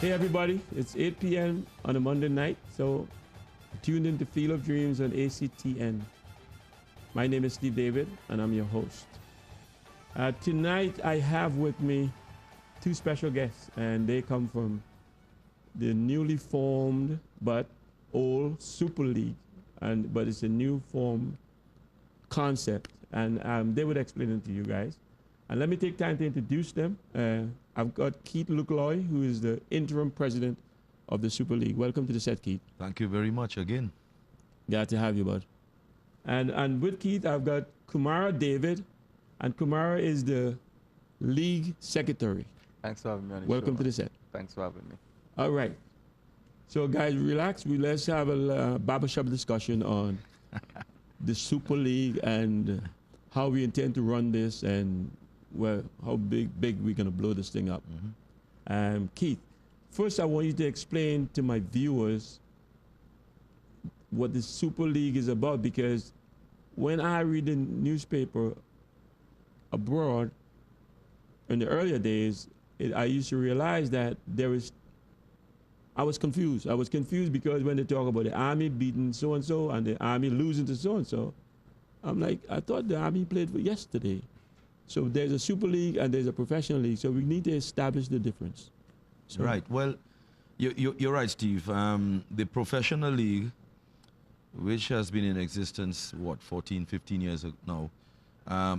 Hey everybody, it's 8 p.m. on a Monday night, so tuned into Field of Dreams on ACTN. My name is Steve David, and I'm your host. Tonight I have with me two special guests, and they come from the newly formed but old Super League, but it's a new form concept, and they would explain it to you guys. And let me take time to introduce them. I've got Keith Lucloy, who is the interim president of the Super League. Welcome to the set, Keith. Thank you very much again. Glad to have you, bud. And with Keith, I've got Kumara David, and Kumara is the league secretary. Thanks for having me on the Welcome show, to man. the set. Thanks for having me. All right. So, guys, relax. Let's have a barbershop discussion on the Super League and how we intend to run this and how big we're going to blow this thing up. Keith, first I want you to explain to my viewers what the Super League is about, because when I read the newspaper abroad in the earlier days, I used to realize that I was confused. I was confused because when they talk about the Army beating so-and-so and the Army losing to so-and-so, I'm like, I thought the Army played for yesterday. So there's a Super League and there's a professional league. So we need to establish the difference. So Right. Well, you're right, Steve. The professional league, which has been in existence, 14, 15 years now,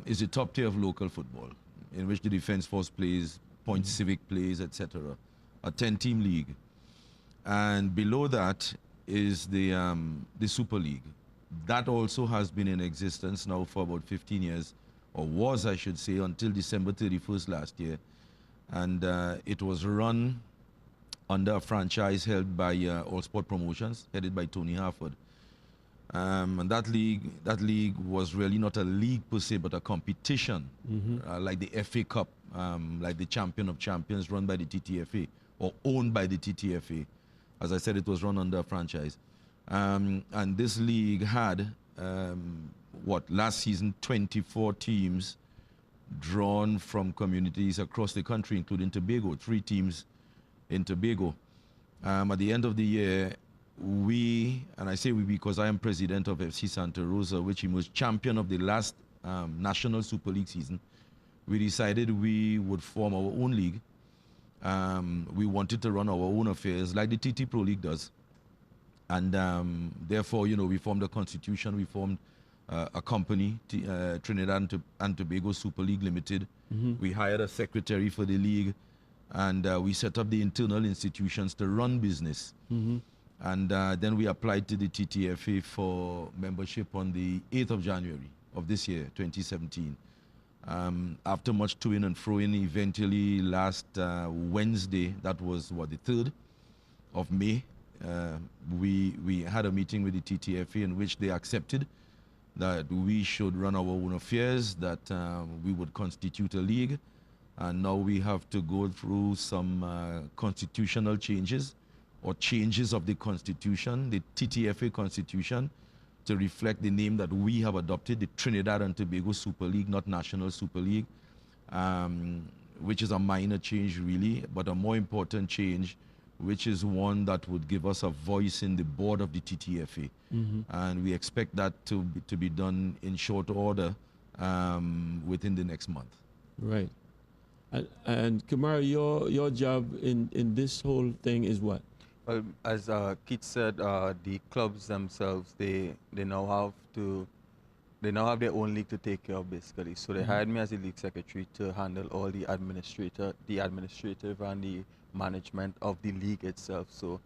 is the top tier of local football, in which the Defence Force plays, Point Civic plays, etc. A 10-team league. And below that is the Super League. That also has been in existence now for about 15 years, or was, I should say, until December 31st last year. And it was run under a franchise held by All Sport Promotions, headed by Tony Harford. And that league was really not a league per se, but a competition, like the FA Cup, like the Champion of Champions, run by the TTFA, or owned by the TTFA. As I said, it was run under a franchise. And this league had, last season, 24 teams drawn from communities across the country, including Tobago, 3 teams in Tobago. At the end of the year, and I say we because I am president of FC Santa Rosa, which was champion of the last National Super League season, we decided we would form our own league. We wanted to run our own affairs like the TT Pro League does. And therefore, we formed a constitution, we formed a company, Trinidad and Tobago Super League Limited. We hired a secretary for the league, and we set up the internal institutions to run business. And then we applied to the TTFA for membership on the 8th of January of this year, 2017. After much to-ing and fro-ing, eventually last Wednesday, that was the 3rd of May, we had a meeting with the TTFA in which they accepted that we should run our own affairs, that we would constitute a league, and now we have to go through some constitutional changes or changes of the constitution, the TTFA constitution, to reflect the name that we have adopted, the Trinidad and Tobago Super League, not National Super League, which is a minor change really, but a more important change, which is one that would give us a voice in the board of the TTFA. And we expect that to be done in short order within the next month. Right. And Kumara, your job in this whole thing is what? Well, as Keith said, the clubs themselves, they now have their own league to take care of, basically. So they hired me as a league secretary to handle all the administrative and the management of the league itself. So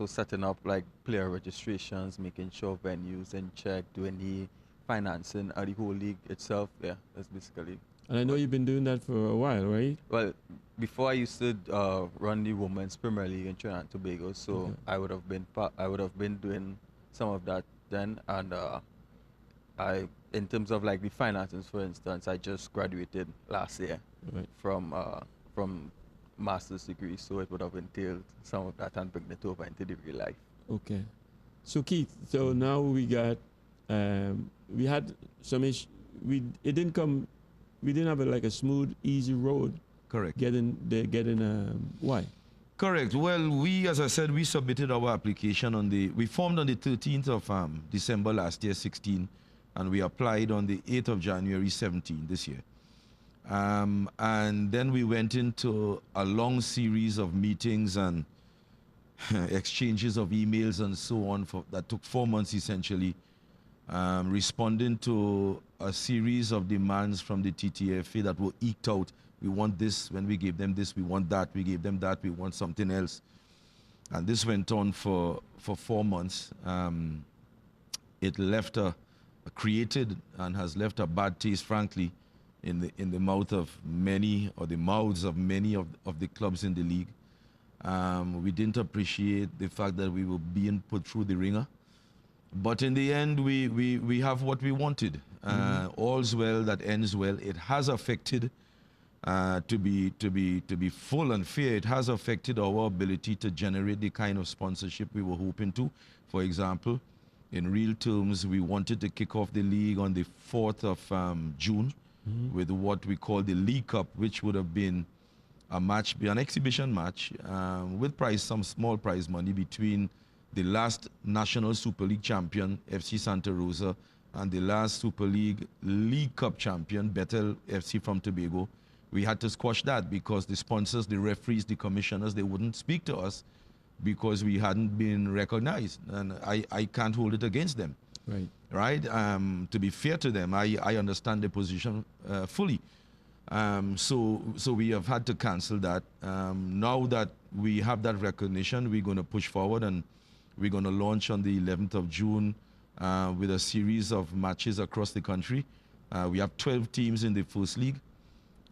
setting up like player registrations, making sure venues in check, doing the financing of the whole league itself. Yeah, that's basically. And I know you've been doing that for a while, right? Well, before I used to run the Women's Premier League in Trinidad and Tobago, so I would have been doing some of that then, and in terms of like the finances, for instance, I just graduated last year from master's degree, so it would have entailed some of that and bring it over into the real life. Okay. So Keith, so now we got, we had some issue. We didn't have like a smooth, easy road. Correct. Getting why? Correct. Well, we, as I said, we submitted our application we formed on the 13th of December last year, 16, and we applied on the 8th of January, 17 this year. And then we went into a long series of meetings and exchanges of emails and so on that took 4 months essentially, responding to a series of demands from the TTFA that were eked out. We want this, when we gave them this, we want that, we gave them that, we want something else. And this went on for 4 months. It left created and has left a bad taste, frankly, in the mouth of many, or the mouths of many of the clubs in the league. We didn't appreciate the fact that we were being put through the ringer. But in the end, we have what we wanted. All's well that ends well. It has affected, to be full and fair, it has affected our ability to generate the kind of sponsorship we were hoping to. For example, in real terms, we wanted to kick off the league on the 4th of June with what we call the League Cup, which would have been an exhibition match with some small prize money between the last National Super League champion, FC Santa Rosa, and the last Super League Cup champion, Bethel FC from Tobago. We had to squash that because the sponsors, the referees, the commissioners, they wouldn't speak to us because we hadn't been recognized. And I can't hold it against them. Right? To be fair to them, I understand the position fully. So we have had to cancel that. Now that we have that recognition, we're going to push forward, and we're going to launch on the 11th of June with a series of matches across the country. We have 12 teams in the first league,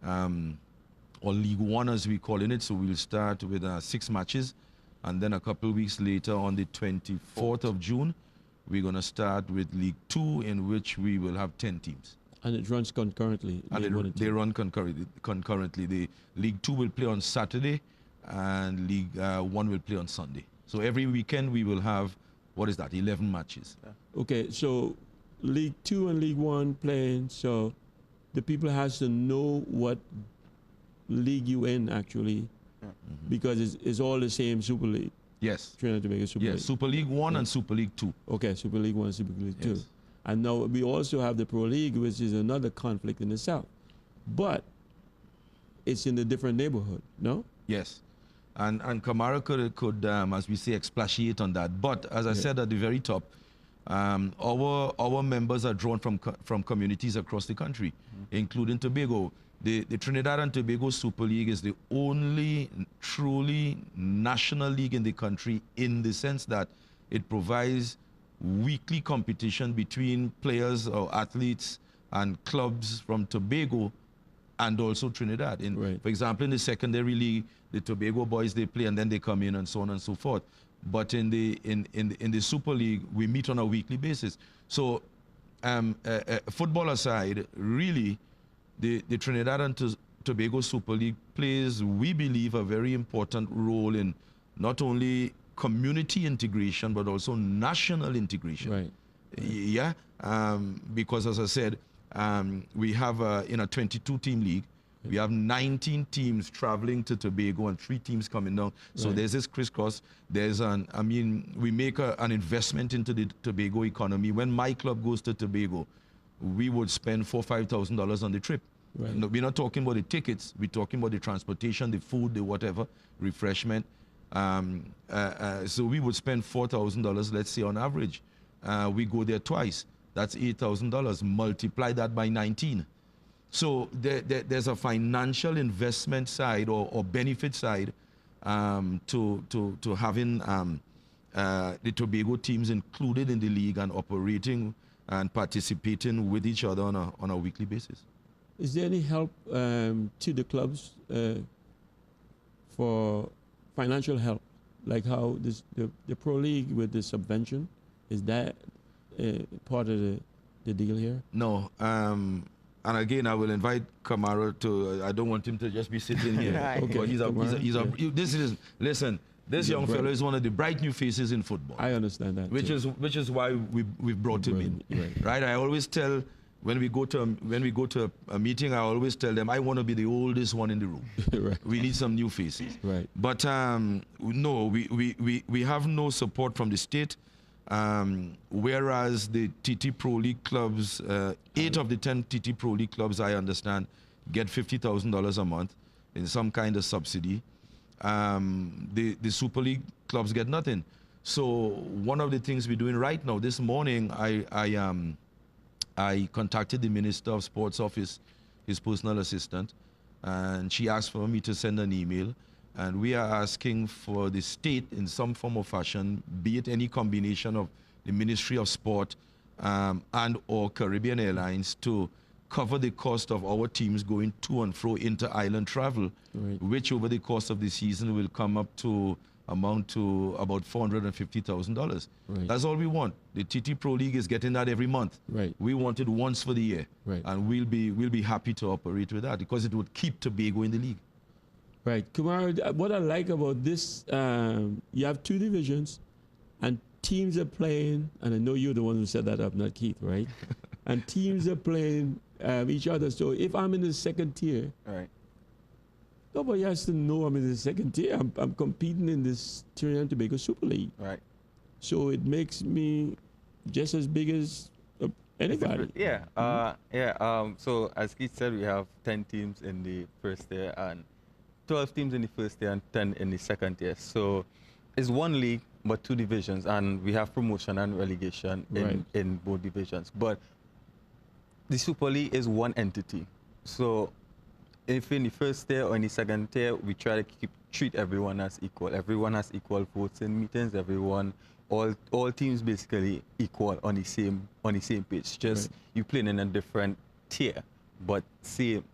or League One as we call it. So we'll start with 6 matches, and then a couple of weeks later on the 24th of June, we're going to start with League Two, in which we will have 10 teams. And it runs concurrently? And they run concurrently. The League Two will play on Saturday, and League One will play on Sunday. So every weekend we will have, 11 matches. Okay, so League Two and League One playing, so the people has to know what league you in actually, because it's all the same Super League. Yes. Trinidad and Tobago Super League. Super League One and Super League Two. Okay, Super League One, Super League Two. And now we also have the Pro League, which is another conflict in itself. But it's in a different neighborhood, no? Yes. And Kamara could as we say, expatiate on that. But as I said at the very top, our members are drawn from communities across the country, including Tobago. The Trinidad and Tobago Super League is the only truly national league in the country, in the sense that it provides weekly competition between players or athletes and clubs from Tobago and also Trinidad. For example, in the secondary league, the Tobago boys, they play and then they come in and so on and so forth. But in the Super League, we meet on a weekly basis. So football aside, really, the Trinidad and Tobago Super League plays, we believe, a very important role in not only community integration, but also national integration. Yeah, because as I said, we have in a 22-team league, we have 19 teams traveling to Tobago and 3 teams coming down. So there's this crisscross. There's we make an investment into the Tobago economy. When my club goes to Tobago, we would spend $4,000 or $5,000 on the trip. No, we're not talking about the tickets. We're talking about the transportation, the food, the whatever, refreshment. So we would spend $4,000, let's say, on average. We go there twice. That's $8,000. Multiply that by 19. So there's a financial investment side or benefit side to having the Tobago teams included in the league and operating and participating with each other on a weekly basis. Is there any help to the clubs for financial help, like how the Pro League with the subvention, is that part of the deal here? No. And again, I will invite Kamara to. I don't want him to just be sitting here. Okay. Listen. This young fellow is one of the bright new faces in football. I understand that. Which is why we've brought him in. Right. I always tell when we go to a meeting, I always tell them I want to be the oldest one in the room. Right. We need some new faces. Right. But no, we have no support from the state. Whereas the TT Pro League clubs, 8 of the 10 TT Pro League clubs, I understand, get $50,000 a month in some kind of subsidy. The Super League clubs get nothing. So one of the things we're doing right now, this morning, I contacted the Minister of Sports office, his personal assistant, and she asked for me to send an email. And we are asking for the state in some form or fashion, be it any combination of the Ministry of Sport and or Caribbean Airlines, to cover the cost of our teams going to and fro inter-island travel, Right. which over the course of the season will come up to amount to about $450,000. Right. That's all we want. The TT Pro League is getting that every month. Right. We want it once for the year, Right. and we'll be happy to operate with that because it would keep Tobago in the league. Right. Kumar, what I like about this, you have 2 divisions and teams are playing, and I know you're the one who set that up, not Keith, right? And teams are playing each other. So if I'm in the 2nd tier, Right. nobody has to know I'm in the 2nd tier. I'm competing in this Trinidad and Tobago Super League. Right. So it makes me just as big as anybody. Yeah. So as Keith said, we have 10 teams in the first tier and 12 teams in the first tier and 10 in the 2nd tier. So it's 1 league, but 2 divisions, and we have promotion and relegation in both divisions. But the Super League is 1 entity. So if in the first tier or in the 2nd tier, we try to treat everyone as equal. Everyone has equal votes in meetings. All teams basically equal on the same page. Just you playing in a different tier, but same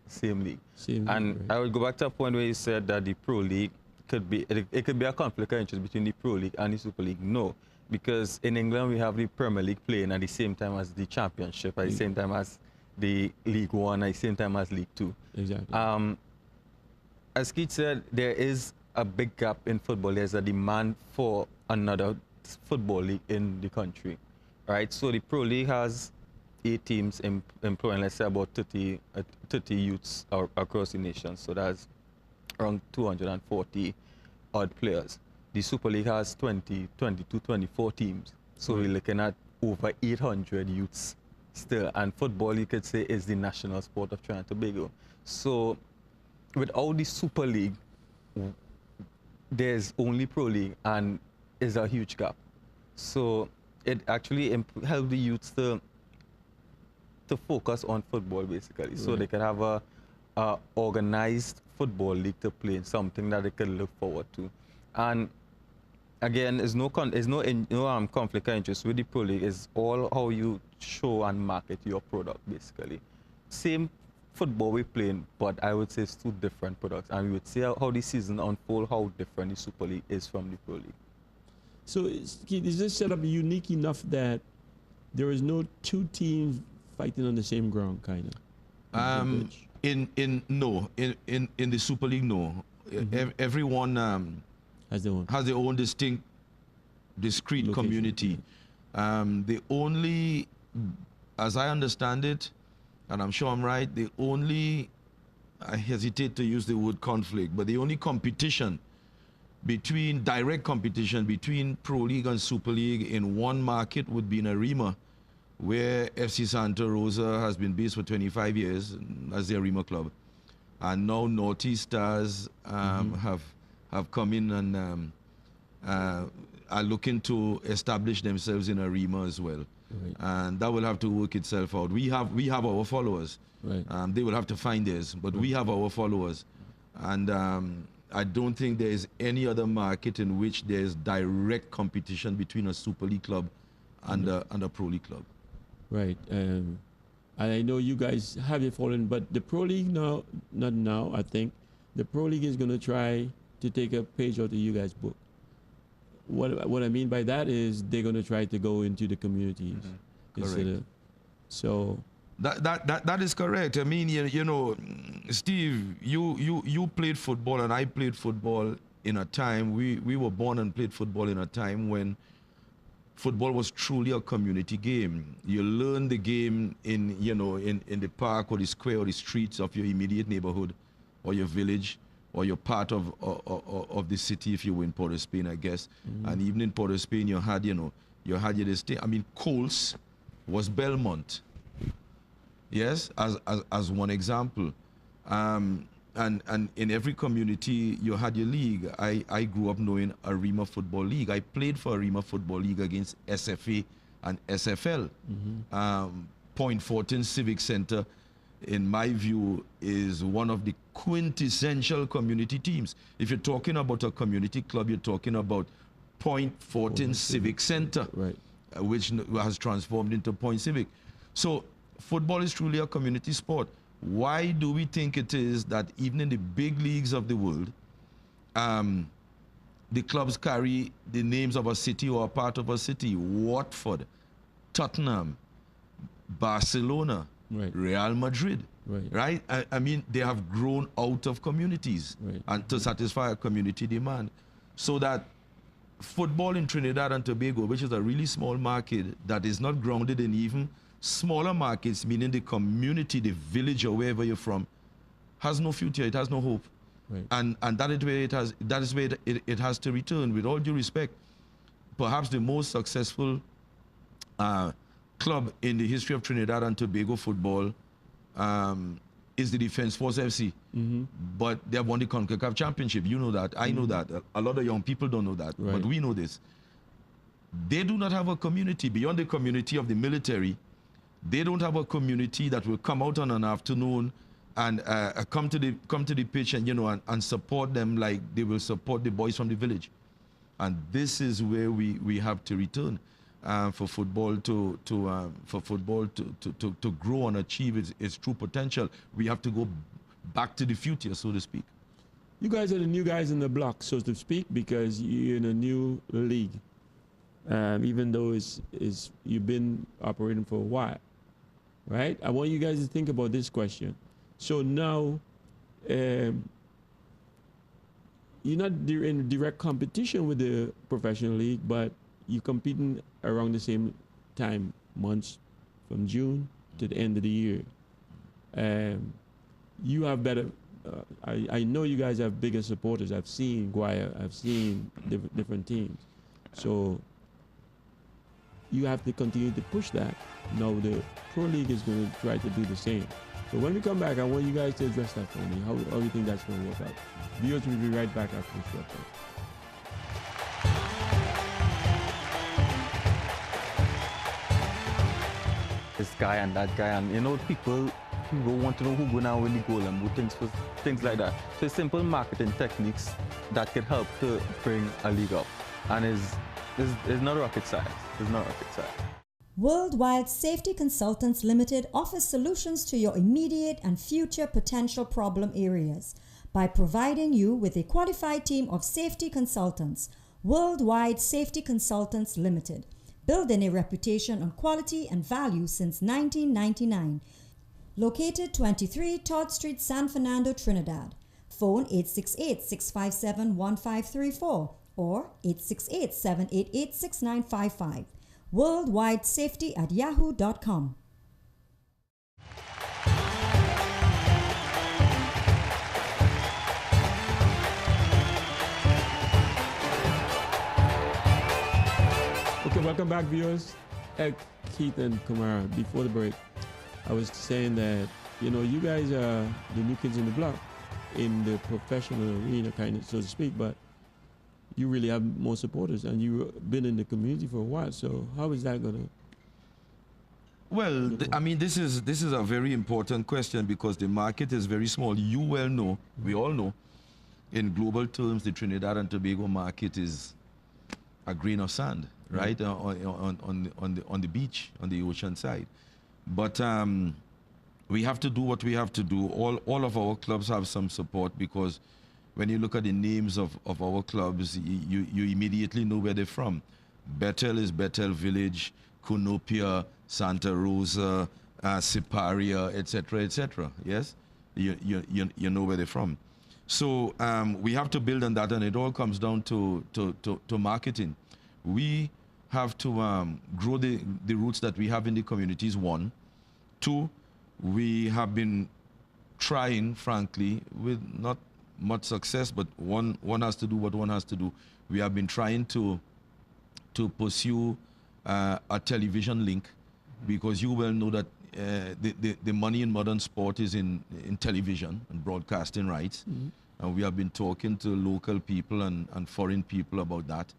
league. And I would go back to a point where you said that the Pro League could be a conflict of interest between the Pro League and the Super League. No, because in England we have the Premier League playing at the same time as the Championship, at the same time as the League One, at the same time as League Two. Exactly. As Keith said, there is a big gap in football. There's a demand for another football league in the country, right? So the Pro League has 8 teams employing, let's say, about 30 youths across the nation. So that's around 240 odd players. The Super League has 22, 24 teams. So we're looking at over 800 youths still. And football, you could say, is the national sport of Trinidad and Tobago. So without the Super League, there's only Pro League, and is a huge gap. So it actually helped the youths to focus on football, basically. So they can have a organized football league to play in, something that they can look forward to. And again, there's no conflict of interest with the Pro League. It's all how you show and market your product, basically. Same football we're playing, but I would say it's 2 different products. And we would see how the season unfolds, how different the Super League is from the Pro League. So is this setup unique enough that there is no 2 teams fighting on the same ground, kind of? In the Super League, no. Everyone Has their own. has their own discrete Location, community. The only, as I understand it, and I'm sure I'm right, I hesitate to use the word conflict, but the only direct competition between Pro League and Super League in one market would be in Arima, where FC Santa Rosa has been based for 25 years as the Arima club. And now Northeast Stars have come in and are looking to establish themselves in Arima as well. Right. And that will have to work itself out. We have our followers. Right. They will have to find theirs, but we have our followers. And I don't think there is any other market in which there is direct competition between a Super League club and a Pro League club. Right. And I know you guys have it fallen, but the Pro League now, not now, I think, the Pro League is going to try to take a page out of you guys' book. What I mean by that is they're going to try to go into the communities. Correct. So that is correct. I mean, you know, Steve, you played football and I played football in a time, we were born and played football in a time when football was truly a community game. You learn the game in, you know, in the park or the square or the streets of your immediate neighborhood or your village, or you're part of the city if you were in Port of Spain, I guess. And even in Port of Spain, you had, you know, this thing. I mean, Coles was Belmont. Yes, as one example. And in every community, you had your league. I grew up knowing Arima Football League. I played for Arima Football League against SFA and SFL. Point Fortin Civic Center, in my view, is one of the quintessential community teams. If you're talking about a community club, you're talking about Point Fortin Civic Center, Right. which has transformed into Point Civic. So football is truly a community sport. Why do we think it is that even in the big leagues of the world, the clubs carry the names of a city or a part of a city? Watford, Tottenham, Barcelona, Right. Real Madrid, Right. I mean, they have grown out of communities Right. and to satisfy a community demand. So that football in Trinidad and Tobago, which is a really small market that is not grounded in even smaller markets, meaning the community, the village or wherever you're from, has no future, it has no hope. Right. And that is where it has to return. With all due respect, perhaps the most successful club in the history of Trinidad and Tobago football is the Defense Force FC. But they have won the CONCACAF Championship. You know that. I know that. A lot of young people don't know that. Right. But we know this. They do not have a community. Beyond the community of the military, they don't have a community that will come out on an afternoon and come to the pitch and, you know, and support them like they will support the boys from the village. And this is where we have to return. For football to grow and achieve its true potential, we have to go back to the future, so to speak. You guys are the new guys in the block, so to speak, because you're in a new league. Even though you've been operating for a while, right? I want you guys to think about this question. So now, you're not in direct competition with the professional league, but you're competing around the same time, months from June to the end of the year. You have better, I know you guys have bigger supporters. I've seen Guaya, I've seen different teams. So you have to continue to push that. Now the Pro League is going to try to do the same. So when we come back, I want you guys to address that for me. How do you think that's going to work out? Viewers will be right back after the short break. This guy and that guy, and you know, people want to know who going to win the goal and who things like that. So it's simple marketing techniques that could help to bring a league up, and it's not rocket science. It's not rocket science. Worldwide Safety Consultants Limited offers solutions to your immediate and future potential problem areas by providing you with a qualified team of safety consultants. Worldwide Safety Consultants Limited, building a reputation on quality and value since 1999. Located 23 Todd Street, San Fernando, Trinidad. Phone 868-657-1534 or 868-788-6955. worldwidesafety@yahoo.com. Okay, welcome back, viewers. Keith and Kamara, before the break, I was saying that, you know, you guys are the new kids in the block in the professional arena, kind of, so to speak, but you really have more supporters and you've been in the community for a while. So how is that going to? Well, I mean, this is a very important question because the market is very small. You well know, we all know, in global terms, the Trinidad and Tobago market is a grain of sand, right, on the beach, on the ocean side. But we have to do what we have to do. All of our clubs have some support because when you look at the names of our clubs, you immediately know where they're from. Bethel is Bethel Village, Cunopia, Santa Rosa, Siparia, etc., etc. Yes, you know where they're from. So we have to build on that, and it all comes down to marketing. We have to grow the roots that we have in the communities, one. Two, we have been trying, frankly, with not much success, but one has to do what one has to do. We have been trying to pursue a television link, because you well know that the money in modern sport is in television and broadcasting rights. And we have been talking to local people and foreign people about that.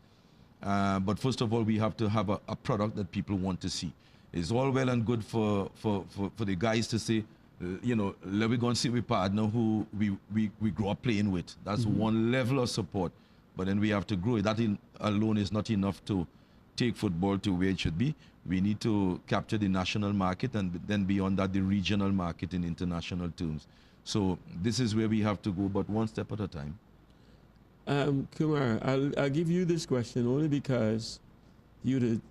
But first of all, we have to have a product that people want to see. It's all well and good for the guys to say, you know, let me go and see my partner who we grew up playing with. That's one level of support. But then we have to grow it. That alone is not enough to take football to where it should be. We need to capture the national market, and then beyond that, the regional market in international terms. So this is where we have to go, but one step at a time. Kumar, I'll give you this question only because you're the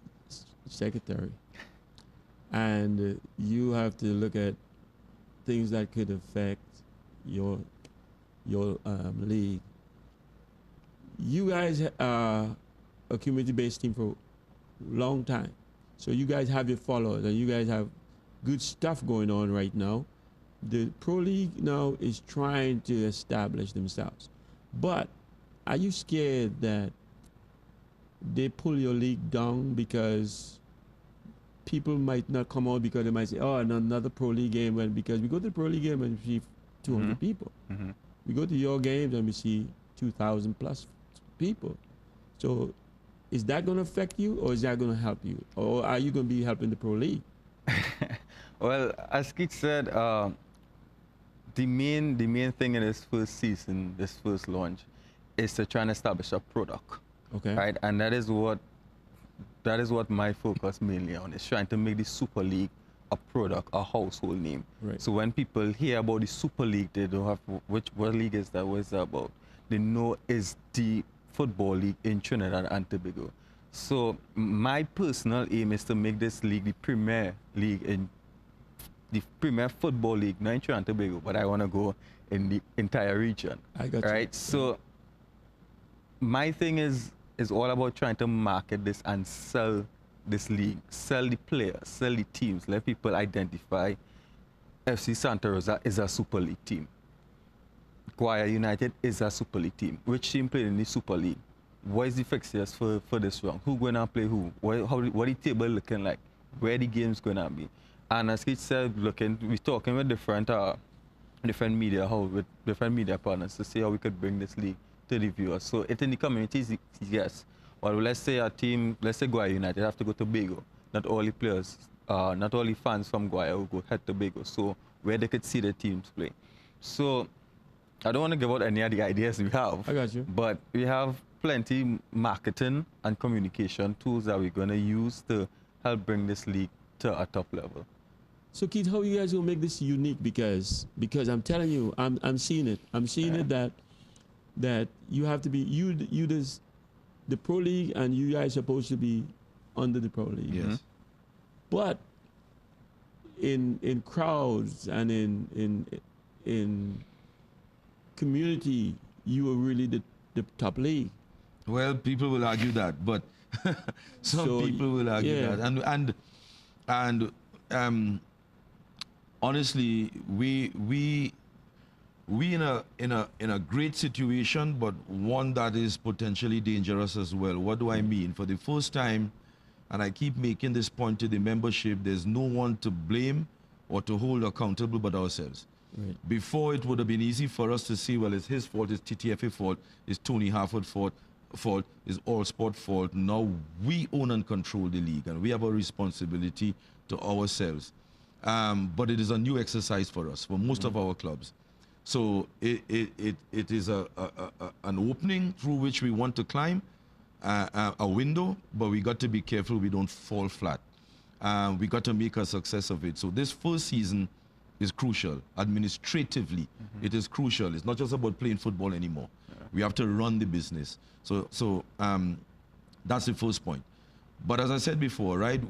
secretary, and you have to look at things that could affect your league. You guys are a community-based team for a long time, so you guys have your followers, and you guys have good stuff going on right now. The Pro League now is trying to establish themselves, but are you scared that they pull your league down because people might not come out, because they might say, oh, another Pro League game, and because we go to the Pro League game and we see 200 people. We go to your games and we see 2,000 plus people. So is that going to affect you, or is that going to help you? Or are you going to be helping the Pro League? Well, as Keith said, the main thing in this first season, this first launch, is to try and establish a product. Okay. Right? And that is what my focus mainly on, is trying to make the Super League a product, a household name. Right. So when people hear about the Super League, they don't have what league is that, what is that about? They know it's the football league in Trinidad and Tobago. So my personal aim is to make this league the premier league in the premier football league, not in Trinidad and Tobago, but I want to go in the entire region. I got you. Right? So my thing is all about trying to market this and sell this league, sell the players, sell the teams, let people identify FC Santa Rosa is a Super League team. Guaya United is a Super League team. Which team played in the Super League? What is the fixtures for this round? Who going to play who? What the table looking like? Where the game's going to be? And as Keith said, we're talking with different media partners to see how we could bring this league to the viewers. So it in the communities, yes. Well, let's say Guaya United have to go to Tobago. Not all the players, not all the fans from Guaya will go head to Tobago. So where they could see the teams play. So I don't want to give out any of the ideas we have. I got you. But we have plenty marketing and communication tools that we're going to use to help bring this league to a top level. So Keith, how you guys gonna make this unique? Because I'm telling you, I'm seeing it. I'm seeing it that you have to be the Pro League, and you guys supposed to be under the Pro League. Yes. But in crowds and in community, you are really the top league. Well, people will argue that, but some people will argue that, and honestly, we in a great situation, but one that is potentially dangerous as well. What do I mean? For the first time, and I keep making this point to the membership, there's no one to blame or to hold accountable but ourselves. Right. Before, it would have been easy for us to say, well, it's his fault, it's TTFA fault, it's Tony Harford fault, it's All Sport fault. Now we own and control the league, and we have a responsibility to ourselves. But it is a new exercise for us, for most of our clubs. So it is an opening through which we want to climb, a window, but we got to be careful we don't fall flat. We got to make a success of it. So this first season is crucial. Administratively, it is crucial. It's not just about playing football anymore. We have to run the business. So that's the first point. But as I said before, right,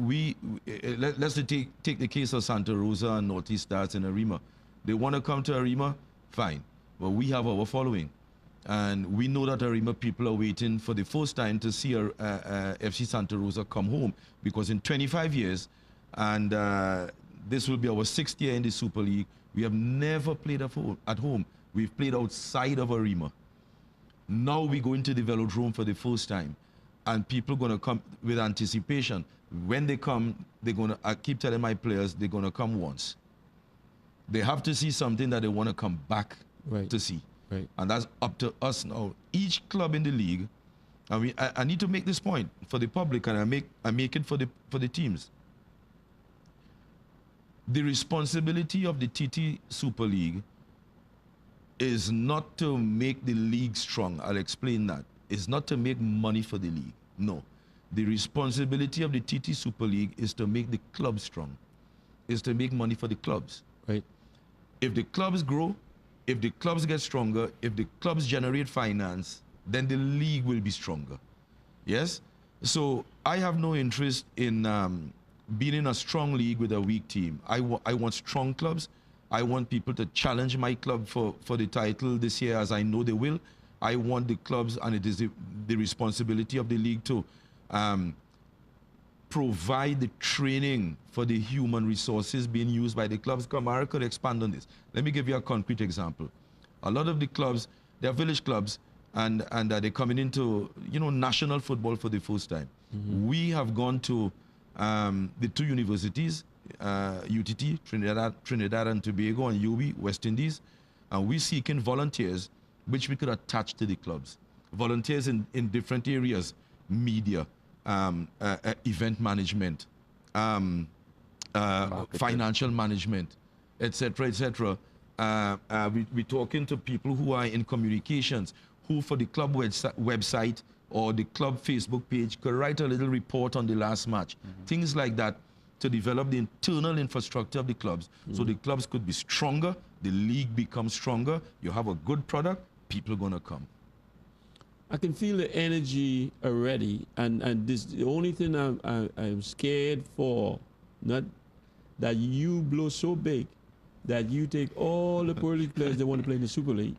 let's take the case of Santa Rosa and Northeast Stars in Arima. They want to come to Arima, fine. But we have our following. And we know that Arima people are waiting for the first time to see FC Santa Rosa come home, because in 25 years, and this will be our 6th year in the Super League, we have never played at home. We've played outside of Arima. Now we're going to the Velodrome for the first time, and people are going to come with anticipation. When they come, they're going to, I keep telling my players, they're going to come once. They have to see something that they want to come back to see. Right. And that's up to us now. Each club in the league, I need to make this point for the public, and I make it for the teams. The responsibility of the TT Super League is not to make the league strong. I'll explain that. It's not to make money for the league. No. The responsibility of the TT Super League is to make the clubs strong. Is to make money for the clubs. Right. If the clubs grow, if the clubs get stronger, if the clubs generate finance, then the league will be stronger. Yes? So I have no interest in being in a strong league with a weak team. I want strong clubs. I want people to challenge my club for the title this year, as I know they will. I want the clubs, and it is the responsibility of the league to provide the training for the human resources being used by the clubs. Kamara could expand on this. Let me give you a concrete example. A lot of the clubs, they're village clubs, and they're coming into, national football for the first time. Mm-hmm. We have gone to the 2 universities, UTT, Trinidad and Tobago, and UB, West Indies, and we're seeking volunteers which we could attach to the clubs. Volunteers in different areas, media, event management, financial management, etc., etc. We're talking to people who are in communications, who for the club website or the club Facebook page could write a little report on the last match. Mm-hmm. Things like that, to develop the internal infrastructure of the clubs, so the clubs could be stronger, the league becomes stronger, you have a good product, people are going to come. I can feel the energy already, and this, the only thing I'm scared for, not that you blow so big that you take all the Pro League players that want to play in the Super League.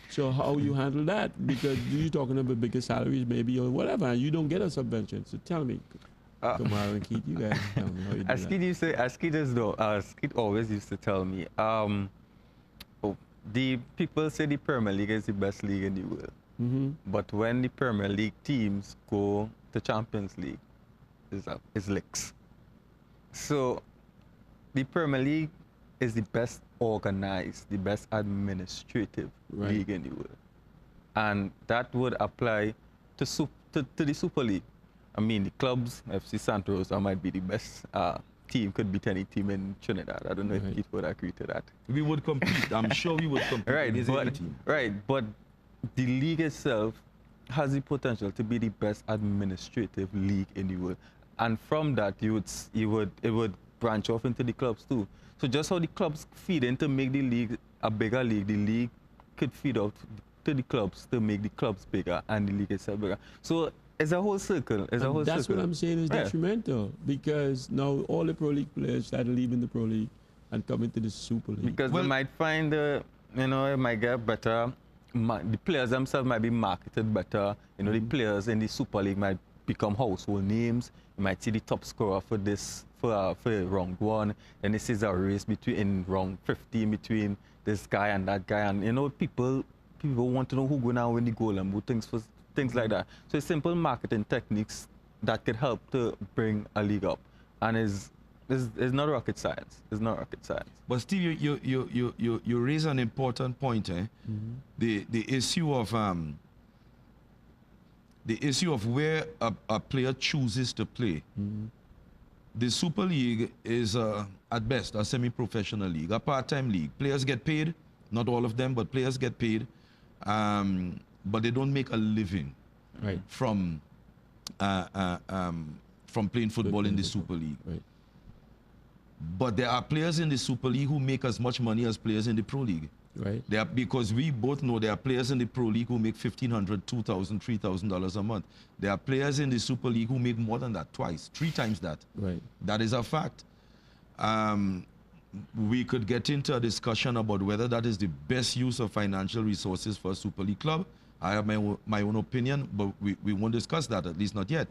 So how you handle that? Because you're talking about bigger salaries maybe or whatever, and you don't get a subvention. So tell me, Kamara and Keith, you guys tell me how you do that. Keith always used to tell me, the people say the Premier League is the best league in the world. Mm-hmm. But when the Premier League teams go to Champions League, it's licks. So the Premier League is the best organized, the best administrative league in the world. And that would apply to the Super League. I mean, the clubs, FC Santa Rosa might be the best team, could beat any team in Trinidad. I don't know if Keith would agree to that. We would compete. I'm sure we would compete. But the league itself has the potential to be the best administrative league in the world. And from that, it would branch off into the clubs too. So just how the clubs feed in to make the league a bigger league, the league could feed out to the clubs to make the clubs bigger and the league itself bigger. So it's a whole circle. That's what I'm saying is detrimental, because now all the Pro League players started leaving the Pro League and coming to the Super League. Because they might find, it might get better. The players themselves might be marketed better. The players in the Super League might become household names. You might see the top scorer for round 1, and this is a race in round 15 between this guy and that guy, and people want to know who's going to win the goal and things like that. So it's simple marketing techniques that could help to bring a league up, and it's not rocket science. It's not rocket science. But Steve, you raise an important point, eh? Mm-hmm. The issue of where a player chooses to play. Mm-hmm. The Super League is, at best, a semi-professional league, a part-time league. Players get paid, not all of them, but players get paid, but they don't make a living from playing football in the Super League. Right. But there are players in the Super League who make as much money as players in the Pro League. Right. Because we both know there are players in the Pro League who make $1,500, $2,000, $3,000 a month. There are players in the Super League who make more than that, 3 times that. Right. That is a fact. we could get into a discussion about whether that is the best use of financial resources for a Super League club. I have my own opinion, but we won't discuss that, at least not yet.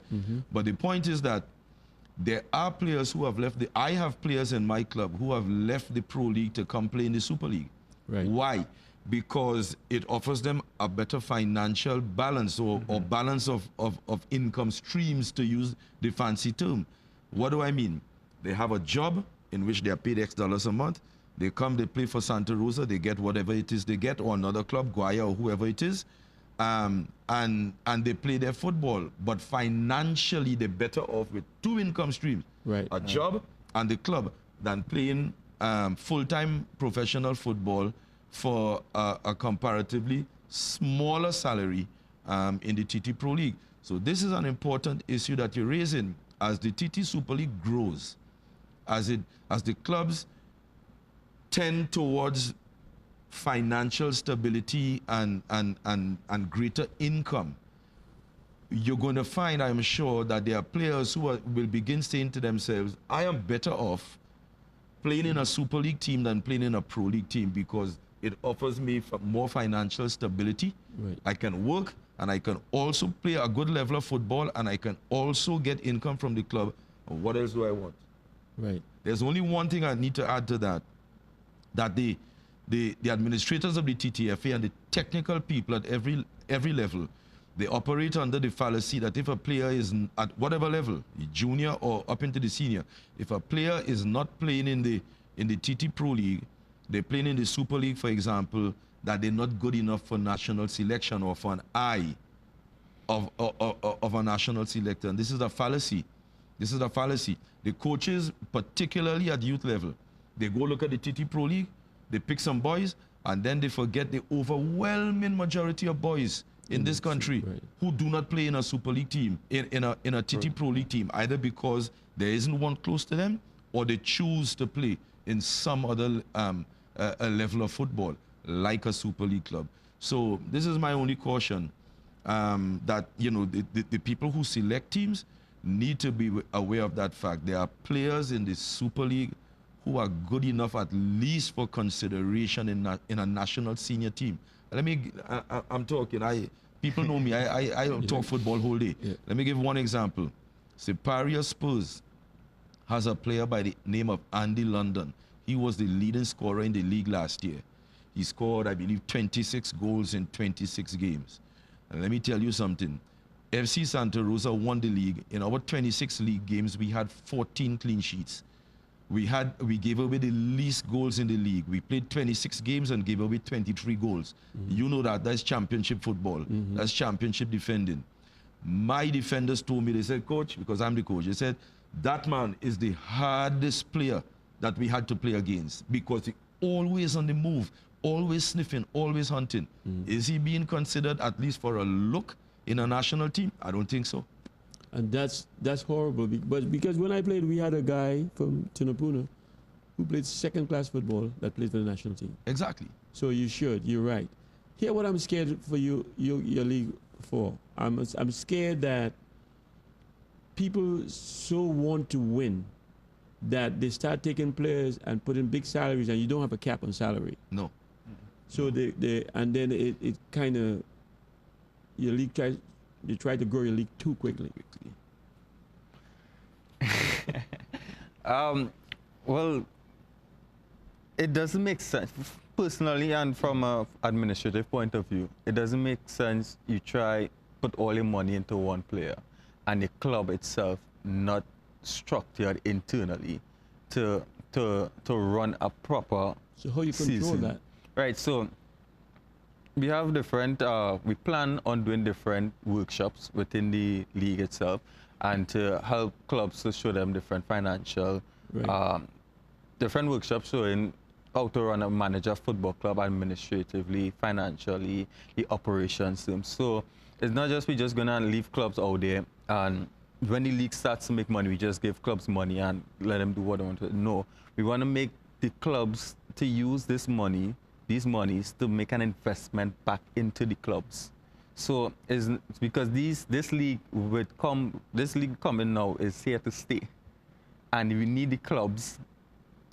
But the point is that there are players who have left I have players in my club who have left the Pro League to come play in the Super League. Right. Why? Because it offers them a better financial balance or balance of income streams, to use the fancy term. What do I mean? They have a job in which they are paid X dollars a month. They come, they play for Santa Rosa, they get whatever it is they get, or another club, Guaya or whoever it is, and they play their football. But financially, they're better off with two income streams, Right. a job and the club, than playing full-time professional football for a comparatively smaller salary in the TT Pro League. So this is an important issue that you're raising. As the TT Super League grows, as the clubs tend towards financial stability and greater income, you're going to find, I'm sure, that there are players who will begin saying to themselves, I am better off playing in a Super League team than playing in a Pro League team, because it offers me more financial stability. Right. I can work, and I can also play a good level of football, and I can also get income from the club. And what else do I want? Right. There's only one thing I need to add to that, that the administrators of the TTFA and the technical people at every level, they operate under the fallacy that if a player is at whatever level, junior or up into the senior, if a player is not playing in the TT Pro League, they're playing in the Super League, for example, that they're not good enough for national selection or for an eye of a national selector. And this is a fallacy. This is a fallacy. The coaches, particularly at youth level, they go look at the TT Pro League, they pick some boys, and then they forget the overwhelming majority of boys in this country Right. who do not play in a Super League team, in a TT Pro League team, either because there isn't one close to them, or they choose to play in some other a level of football, like a Super League club. So this is my only caution, that, you know, the people who select teams need to be aware of that fact. There are players in the Super League who are good enough at least for consideration in a national senior team. I'm talking, people know me, I talk football whole day. Yeah. Let me give one example. Siparia Spurs has a player by the name of Andy London. He was the leading scorer in the league last year. He scored, I believe, 26 goals in 26 games. And let me tell you something. FC Santa Rosa won the league. In our 26 league games, we had 14 clean sheets. We gave away the least goals in the league. We played 26 games and gave away 23 goals. You know that. That's championship football. That's championship defending. My defenders told me, they said, coach, because I'm the coach, they said, that man is the hardest player that we had to play against, because he always on the move, always sniffing, always hunting. Is he being considered at least for a look in a national team? I don't think so. And that's horrible. But because when I played, we had a guy from Tunapuna who played second-class football that played for the national team. Exactly. So you should. You're right. Here, what I'm scared for your league for. I'm scared that people so want to win that they start taking players and putting big salaries, and you don't have a cap on salary. No. So and then it kind of, your league they try to grow your league too quickly. Well, it doesn't make sense. Personally, and from an administrative point of view, it doesn't make sense you try put all your money into one player and the club itself not structured internally to run a proper So how you control season. that? Right, so we have different, we plan on doing different workshops within the league itself, and to help clubs to show them different financial, Right. different workshops showing how to run a manager football club administratively, financially, the operations team. So it's not just we're just gonna leave clubs out there, and when the league starts to make money, we just give clubs money and let them do what they want to. No, we want to make the clubs to use this money, these monies, to make an investment back into the clubs. So it's because this league coming now is here to stay, and we need the clubs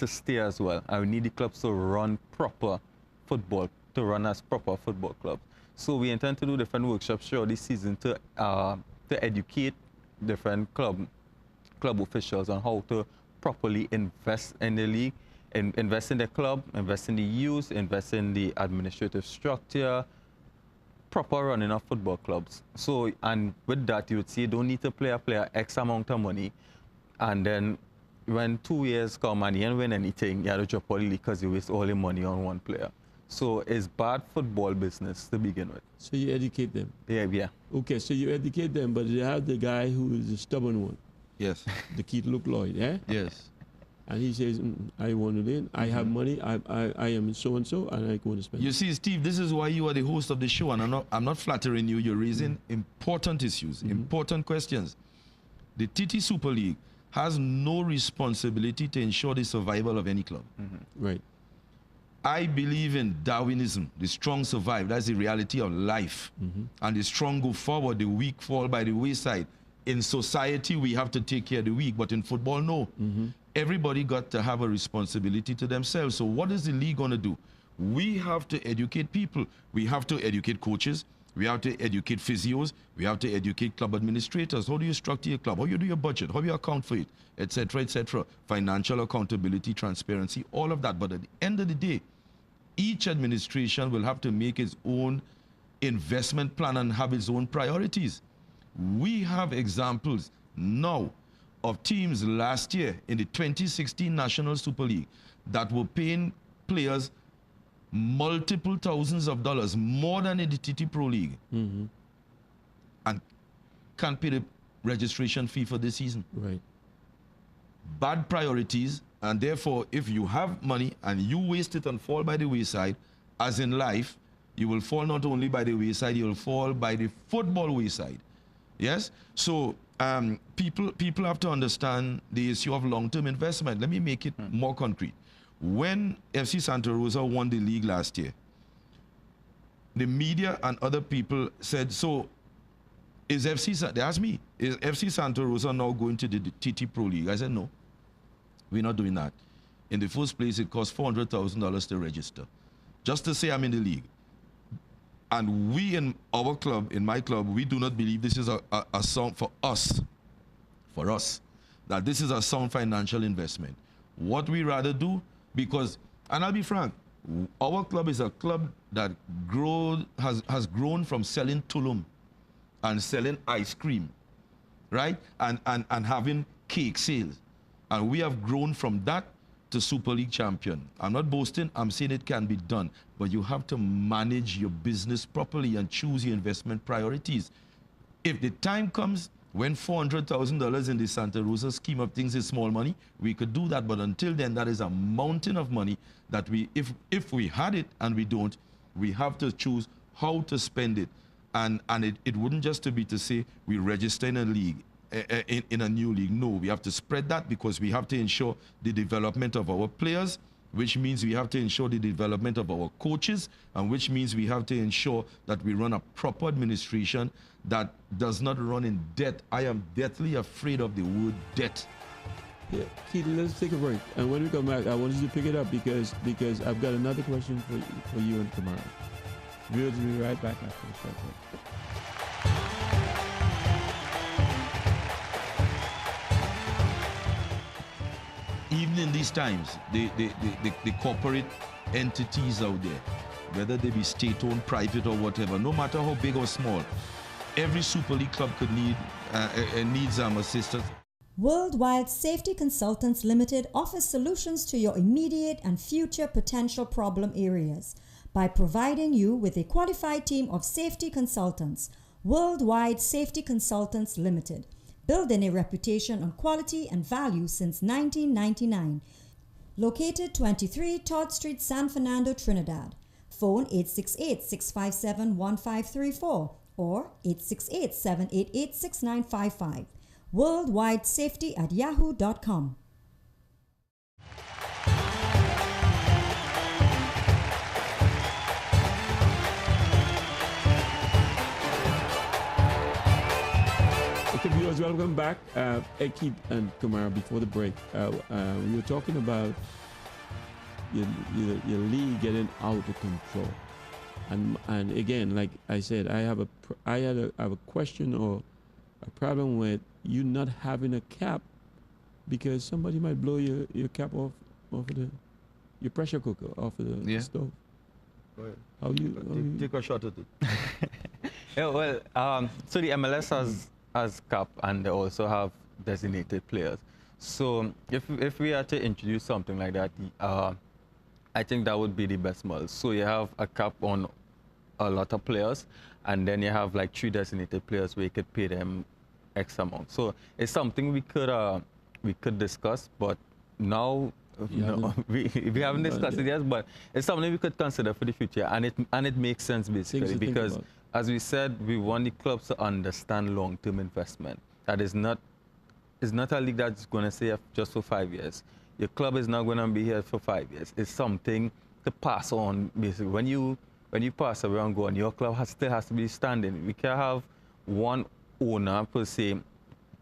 to stay as well. And we need the clubs to run proper football, to run as proper football clubs. So we intend to do different workshops throughout this season to educate different club officials on how to properly invest in the league, and invest in the club, invest in the youth, invest in the administrative structure, proper running of football clubs. So, and with that, you would see you don't need to play a player X amount of money, and then when 2 years come and you didn't win anything, you have to drop all the league because you waste all your money on one player. So it's bad football business to begin with. So you educate them. Yeah. Okay, so you educate them, but they have the guy who is the stubborn one, Yes. the Keith Luke Lloyd, eh? Yes. And he says, I want to win, I have money, I am so-and-so, and I want to spend You it. see, Steve, this is why you are the host of the show, and I'm not flattering you. You're raising important issues, important questions. The TT Super League has no responsibility to ensure the survival of any club. Right. I believe in Darwinism. The strong survive. That's the reality of life. And the strong go forward, the weak fall by the wayside. In society, we have to take care of the weak, but in football, no. Everybody got to have a responsibility to themselves. So what is the league going to do? We have to educate people. We have to educate coaches. We have to educate physios. We have to educate club administrators. How do you structure your club? How you do your budget? How you account for it? Etc., etc. Financial accountability, transparency, all of that. But at the end of the day, each administration will have to make its own investment plan and have its own priorities. We have examples now of teams last year in the 2016 National Super League that were paying players multiple thousands of dollars, more than in the TT Pro League, and can't pay the registration fee for this season. Right. Bad priorities, and therefore, if you have money and you waste it and fall by the wayside, as in life, you will fall not only by the wayside, you will fall by the football wayside. Yes? So people have to understand the issue of long-term investment. Let me make it more concrete. When FC Santa Rosa won the league last year, the media and other people said, so is they asked me, is FC Santa Rosa now going to the TT Pro League? I said, no, we're not doing that. In the first place, it costs $400,000 to register, just to say I'm in the league. And we in our club, in my club, we do not believe this is a sound for us, that this is a sound financial investment. What we rather do, because, and I'll be frank, our club is a club that has grown from selling tulum and selling ice cream, right? And having cake sales. And we have grown from that to Super League champion. I'm not boasting, I'm saying it can be done. But you have to manage your business properly and choose your investment priorities. If the time comes when $400,000 in the Santa Rosa scheme of things is small money, we could do that. But until then, that is a mountain of money that if we had it and we don't, we have to choose how to spend it. And it wouldn't just be to say we register in a league, in a new league. No, we have to spread that because we have to ensure the development of our players, which means we have to ensure the development of our coaches, and which means we have to ensure that we run a proper administration that does not run in debt. I am deathly afraid of the word debt. Yeah, Keith, let's take a break. And when we come back, I want you to pick it up because I've got another question for you and Kamara. We'll be right back after the short break. Even in these times, the corporate entities out there, whether they be state-owned, private, or whatever, no matter how big or small, every Super League club could needs assistance. Worldwide Safety Consultants Limited offers solutions to your immediate and future potential problem areas by providing you with a qualified team of safety consultants. Worldwide Safety Consultants Limited, building a reputation on quality and value since 1999. Located 23 Todd Street, San Fernando, Trinidad. Phone 868-657-1534 or 868-788-6955. worldwidesafety@yahoo.com. Okay, viewers, welcome back. Ekip and Kamara, before the break, we were talking about your league getting out of control. And again, like I said, I have a question or a problem with you not having a cap because somebody might blow your cap off of your pressure cooker off of the stove. Go ahead. How you Take a shot at it. Yeah, well, so the MLS has cap and they also have designated players. So if we are to introduce something like that, I think that would be the best model. So you have a cap on a lot of players, and then you have like 3 designated players where you could pay them X amount. So it's something we could discuss, but now we haven't discussed it yet. But it's something we could consider for the future, and it makes sense basically because, as we said, we want the clubs to understand long-term investment. That is not. It's not a league that's going to stay just for 5 years. Your club is not going to be here for 5 years. It's something to pass on, basically. When you pass away and go on, your club still has to be standing. We can't have one owner, per se,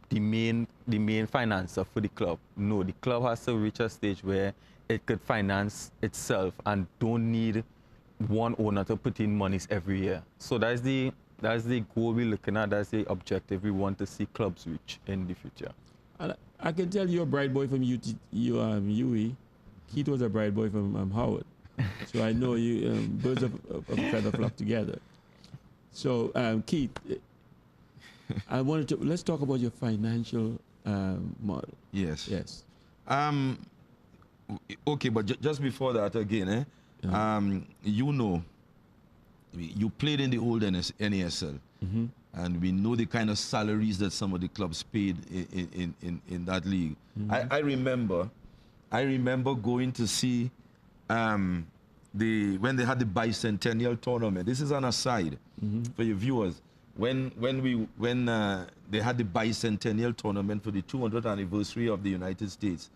the main financer for the club. No, the club has to reach a stage where it could finance itself and don't need one owner to put in monies every year. So that's the goal we're looking at. That's the objective we want to see clubs reach in the future. I can tell you're a bright boy from UE. Keith was a bright boy from Howard. So I know you birds of a feather flock together. So Keith, let's talk about your financial model. Yes. Yes. Okay, but just before that again, you played in the old NASL. Mm-hmm. And we know the kind of salaries that some of the clubs paid in that league. Mm-hmm. I remember going to see when they had the bicentennial tournament. This is an aside for your viewers. When they had the bicentennial tournament for the 200th anniversary of the United States,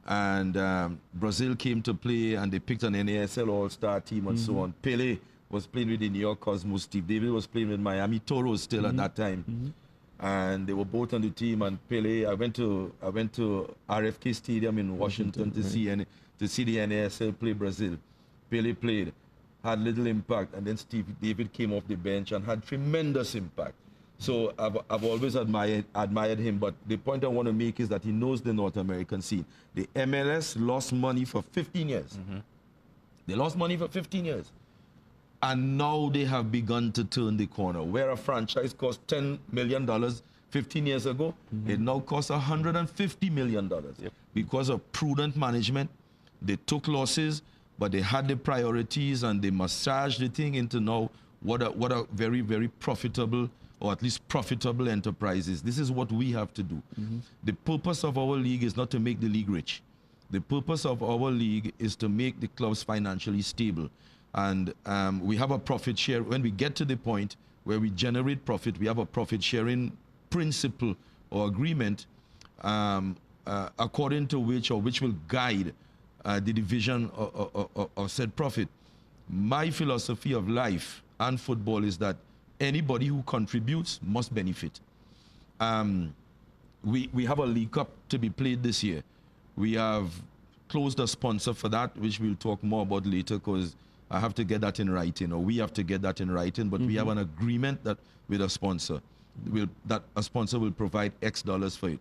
and Brazil came to play, and they picked an NASL All-Star team and so on. Pelé was playing with the New York Cosmos. Steve Davis was playing with Miami Toros still at that time. And they were both on the team. And Pelé, I went to RFK Stadium in Washington to see the NASL play Brazil. Pelé played, had little impact, and then Steve Davis came off the bench and had tremendous impact. So I've always admired him. But the point I want to make is that he knows the North American scene. The MLS lost money for 15 years. They lost money for 15 years. And now they have begun to turn the corner. Where a franchise cost $10 million 15 years ago, it now costs $150 million. Because of prudent management. They took losses, but they had the priorities and they massaged the thing into now what a very, very profitable, or at least profitable enterprise is. This is what we have to do. The purpose of our league is not to make the league rich. The purpose of our league is to make the clubs financially stable. And we have a profit share. When we get to the point where we generate profit, we have a profit sharing principle or agreement according to which will guide the division of said profit. My philosophy of life and football is that anybody who contributes must benefit. We have a League Cup to be played this year. We have closed a sponsor for that, which we'll talk more about later, because I have to get that in writing, or we have to get that in writing, but we have an agreement that with a sponsor, that a sponsor will provide X dollars for it.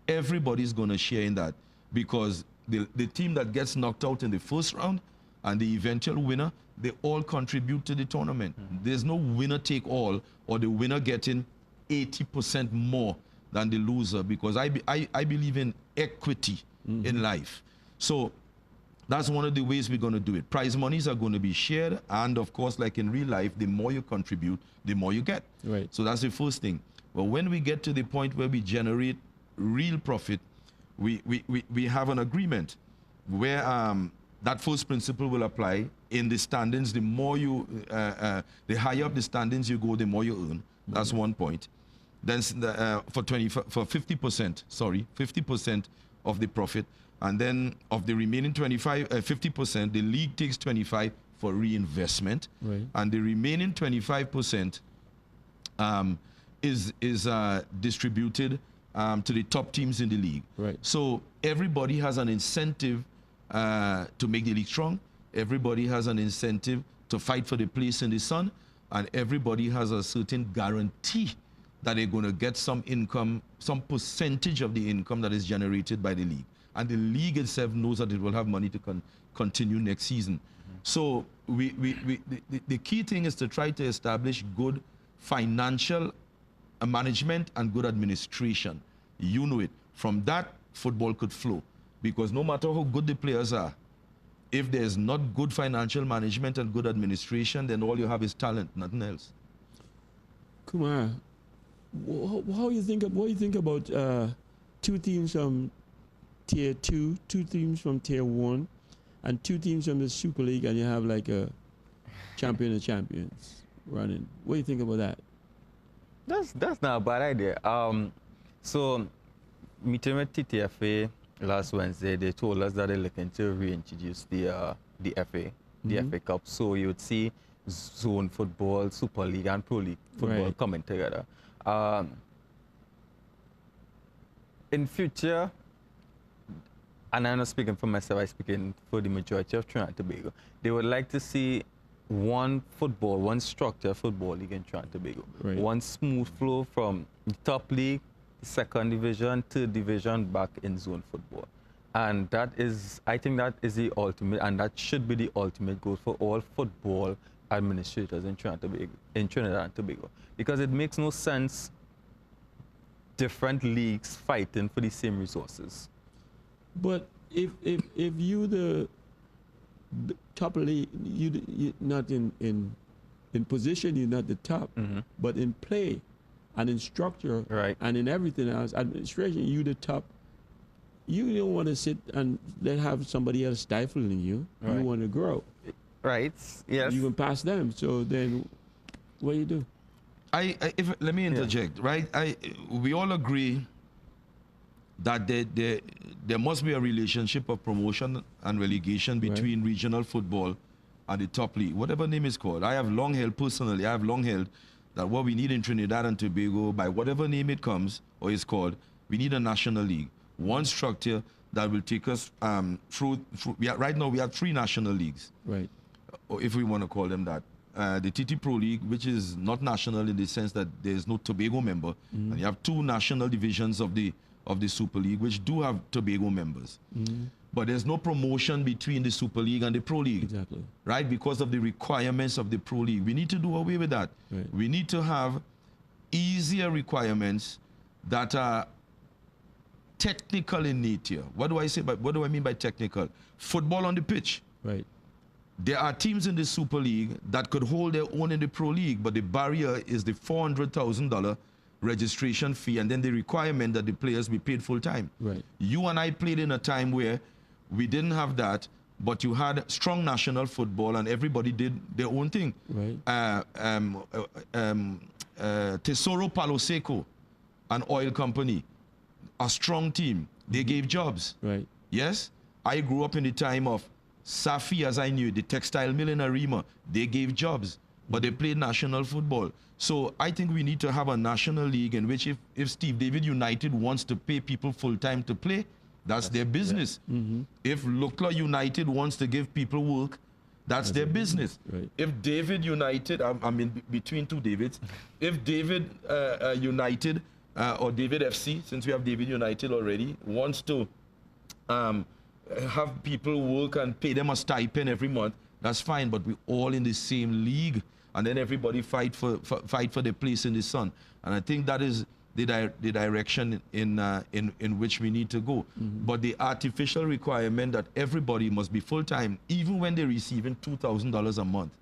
Everybody's going to share in that, because the team that gets knocked out in the first round and the eventual winner, they all contribute to the tournament. There's no winner take all, or the winner getting 80% more than the loser, because I believe in equity in life. So that's one of the ways we're going to do it. Prize monies are going to be shared, and of course, like in real life, the more you contribute, the more you get. Right. So that's the first thing. But when we get to the point where we generate real profit, we have an agreement where that first principle will apply. In the standings, the more you, the higher up the standings you go, the more you earn. That's one point. Then for 50% of the profit. And then of the remaining 50%, the league takes 25% for reinvestment. Right. And the remaining 25% is distributed to the top teams in the league. Right. So everybody has an incentive to make the league strong. Everybody has an incentive to fight for the place in the sun, and everybody has a certain guarantee that they're going to get some income, some percentage of the income that is generated by the league. And the league itself knows that it will have money to continue next season. So the key thing is to try to establish good financial management and good administration. You know it. From that, football could flow. Because no matter how good the players are, if there's not good financial management and good administration, then all you have is talent, nothing else. Kumar, what do you think about two teams from Tier 2, two teams from Tier 1, and two teams from the Super League, and you have like a champion of champions running? What do you think about that? That's not a bad idea. So, meeting with TTFA last Wednesday, they told us that they're looking to reintroduce the FA, the FA Cup. So you would see zone football, Super League, and Pro League football coming together. In future, and I'm not speaking for myself, I'm speaking for the majority of Trinidad and Tobago, they would like to see one structured football league in Trinidad and Tobago. Right. One smooth flow from the top league, second division, third division, back in zone football. And that is, I think that is the ultimate, and that should be the ultimate goal for all football administrators in Trinidad and Tobago. Because it makes no sense different leagues fighting for the same resources. But if you the top league, you not in position, you're not the top, but in play and in structure and in everything else, administration, you the top. You don't want to sit and then have somebody else stifling you. You want to grow. Right. Yes. You can pass them. So then, what do you do? Let me interject. Right. We all agree that there must be a relationship of promotion and relegation between regional football and the top league, whatever name is called. I have long held that what we need in Trinidad and Tobago, by whatever name it comes or is called, we need a national league. One structure that will take us through right now we have 3 national leagues. Right. Or if we want to call them that. The TT Pro League, which is not national in the sense that there's no Tobago member. And you have 2 national divisions of the Super League, which do have Tobago members. But there's no promotion between the Super League and the Pro League. Exactly. Right? Because of the requirements of the Pro League. We need to do away with that. Right. We need to have easier requirements that are technical in nature. What do I mean by technical? Football on the pitch. Right. There are teams in the Super League that could hold their own in the Pro League, but the barrier is the $400,000 registration fee, and then the requirement that the players be paid full time. Right. You and I played in a time where we didn't have that, but you had strong national football, and everybody did their own thing. Right. Tesoro Palo Seco, an oil company, a strong team. They gave jobs. Right. Yes. I grew up in the time of Safi, as I knew, the textile mill in Arima. They gave jobs, but they played national football. So I think we need to have a national league in which if Steve David United wants to pay people full-time to play, that's their business. Yeah. If Lukla United wants to give people work, that's their business. Right. If David United, I'm in between 2 Davids, if David United or David FC, since we have David United already, wants to have people work and pay them a stipend every month, that's fine, but we're all in the same league, and then everybody fight for the place in the sun. And I think that is the direction in which we need to go. But the artificial requirement that everybody must be full-time, even when they're receiving $2,000 a month,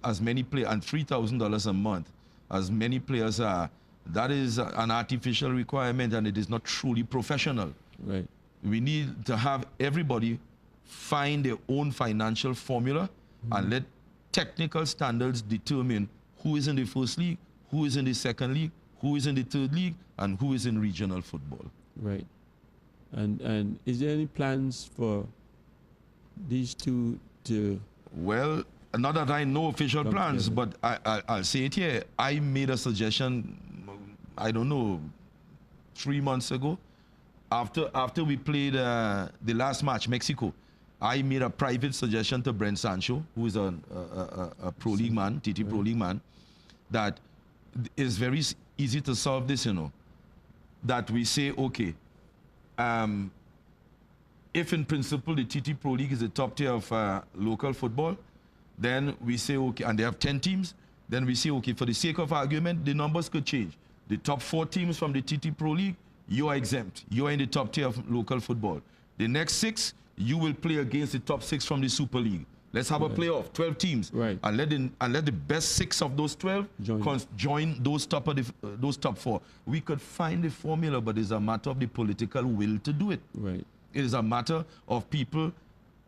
as many players, and $3,000 a month, as many players are, that is an artificial requirement, and it is not truly professional. Right. We need to have everybody find their own financial formula and let technical standards determine who is in the first league, who is in the second league, who is in the third league, and who is in regional football. Right. And is there any plans for these two to... Well, not that I know official plans, together, but I'll say it here. I made a suggestion, I don't know, 3 months ago, after we played the last match, Mexico, I made a private suggestion to Brent Sancho, who is a Pro League man, TT Pro League man, that it's very easy to solve this, you know. That we say, okay, if in principle the TT Pro League is the top tier of local football, then we say, okay, and they have 10 teams, then we say, okay, for the sake of argument, the numbers could change. The top 4 teams from the TT Pro League, you are exempt. You are in the top tier of local football. The next 6, you will play against the top 6 from the Super League. Let's have a playoff, 12 teams, and let the best 6 of those 12 join those top 4. We could find the formula, but it's a matter of the political will to do it. Right. It is a matter of people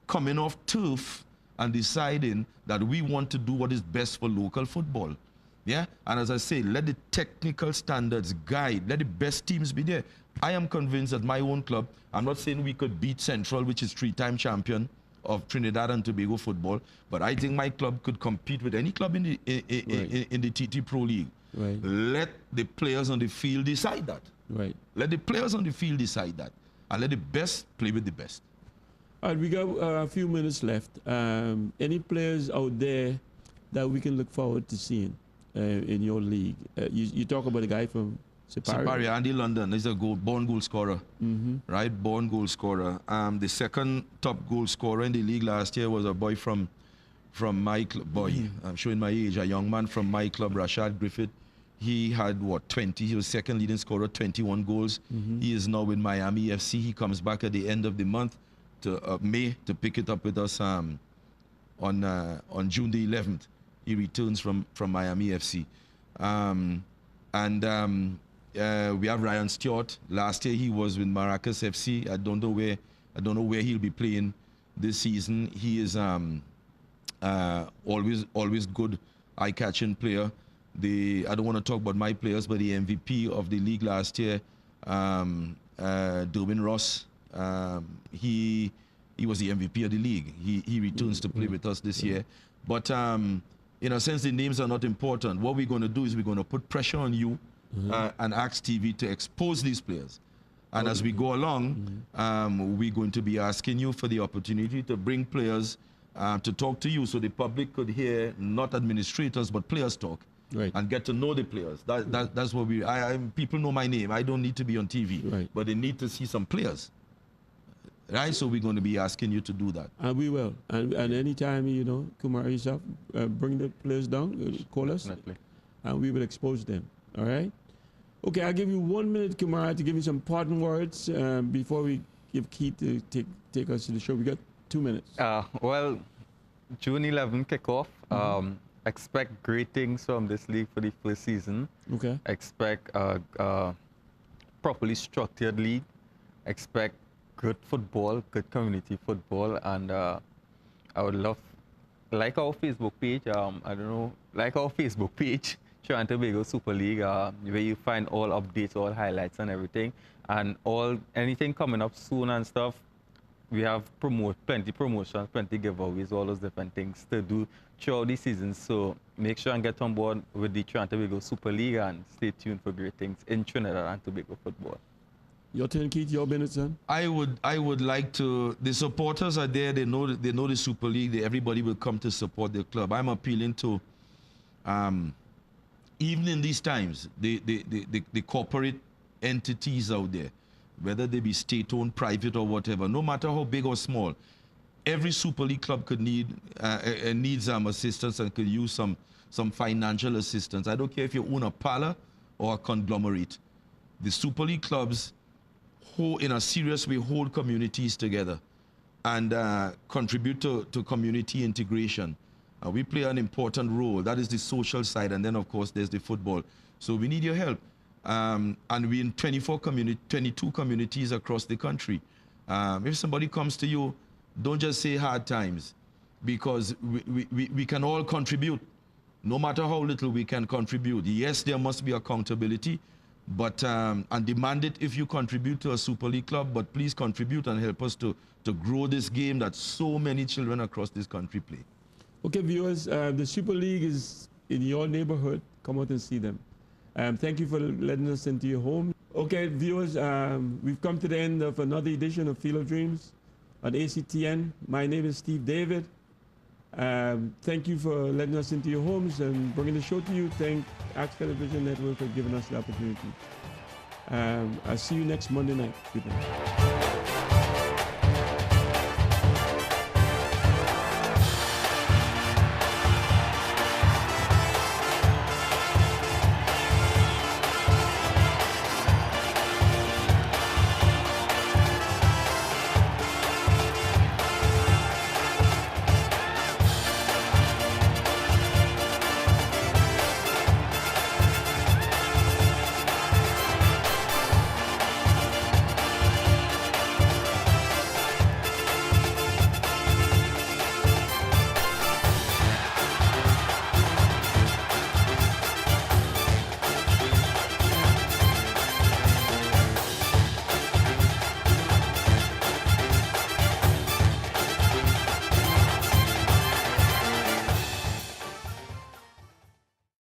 coming off turf and deciding that we want to do what is best for local football. Yeah, and as I say, let the technical standards guide, let the best teams be there. I am convinced that my own club, I'm not saying we could beat Central, which is 3-time champion of Trinidad and Tobago football, but I think my club could compete with any club in the TT Pro League. Right. Let the players on the field decide that. Right. Let the players on the field decide that, and let the best play with the best. All right, we got a few minutes left. Any players out there that we can look forward to seeing in your league? You talk about a guy from Sipari, Andy London is a born goal scorer, right? Born goal scorer. The second top goal scorer in the league last year was a boy from my club. I'm showing my age. A young man from my club, Rashad Griffith. He had, 20? He was second leading scorer, 21 goals. He is now with Miami FC. He comes back at the end of the month, to May, to pick it up with us on June the 11th. He returns from Miami FC. We have Ryan Stewart. Last year he was with Maracas FC. I don't know where he'll be playing this season. He is always good, eye-catching player. I don't want to talk about my players, but the MVP of the league last year, Durbin Ross, he was the MVP of the league. He returns to play with us this year. But in a sense, the names are not important. What we're going to do is we're going to put pressure on you and ask TV to expose these players. And as we go along, we're going to be asking you for the opportunity to bring players to talk to you so the public could hear not administrators but players talk. Right. And get to know the players. That's what people know my name. I don't need to be on TV, but they need to see some players. Right, so we're going to be asking you to do that. And we will. And anytime, Kumar yourself, bring the players down, call us, and we will expose them. All right? Okay, I'll give you 1 minute, Kumar, to give you some parting words before we give Keith to take us to the show. We got 2 minutes. Well, June 11 kickoff. Expect great things from this league for the first season. Okay. Expect a properly structured league. Expect good football, good community football, and I would love, like our Facebook page, like our Facebook page, Trinidad and Tobago Super League, where you find all updates, all highlights and everything, and anything coming up soon and stuff. We have plenty promotions, plenty giveaways, all those different things to do throughout the season. So make sure and get on board with the Trinidad and Tobago Super League and stay tuned for great things in Trinidad and Tobago football. Your turn, Keith. Your minute, son. I would like to. The supporters are there. They know the Super League. Everybody will come to support their club. I'm appealing to, even in these times, the corporate entities out there, whether they be state-owned, private, or whatever. No matter how big or small, every Super League club could needs assistance and could use some financial assistance. I don't care if you own a parlor or a conglomerate. The Super League clubs, in a serious way, hold communities together and contribute to community integration. We play an important role. That is the social side, and then of course there's the football. So we need your help. And we're in 22 communities across the country. If somebody comes to you, don't just say hard times, because we can all contribute. No matter how little we can contribute. Yes, there must be accountability, but and demand it if you contribute to a Super League club, but please contribute and help us to grow this game that so many children across this country play. Okay, viewers, the Super League is in your neighborhood. Come out and see them. Thank you for letting us into your home. Okay, viewers, we've come to the end of another edition of Field of Dreams on ACTN. My name is Steve David. Thank you for letting us into your homes and bringing the show to you. Thank Axe Television Network for giving us the opportunity. I'll see you next Monday night. Good night.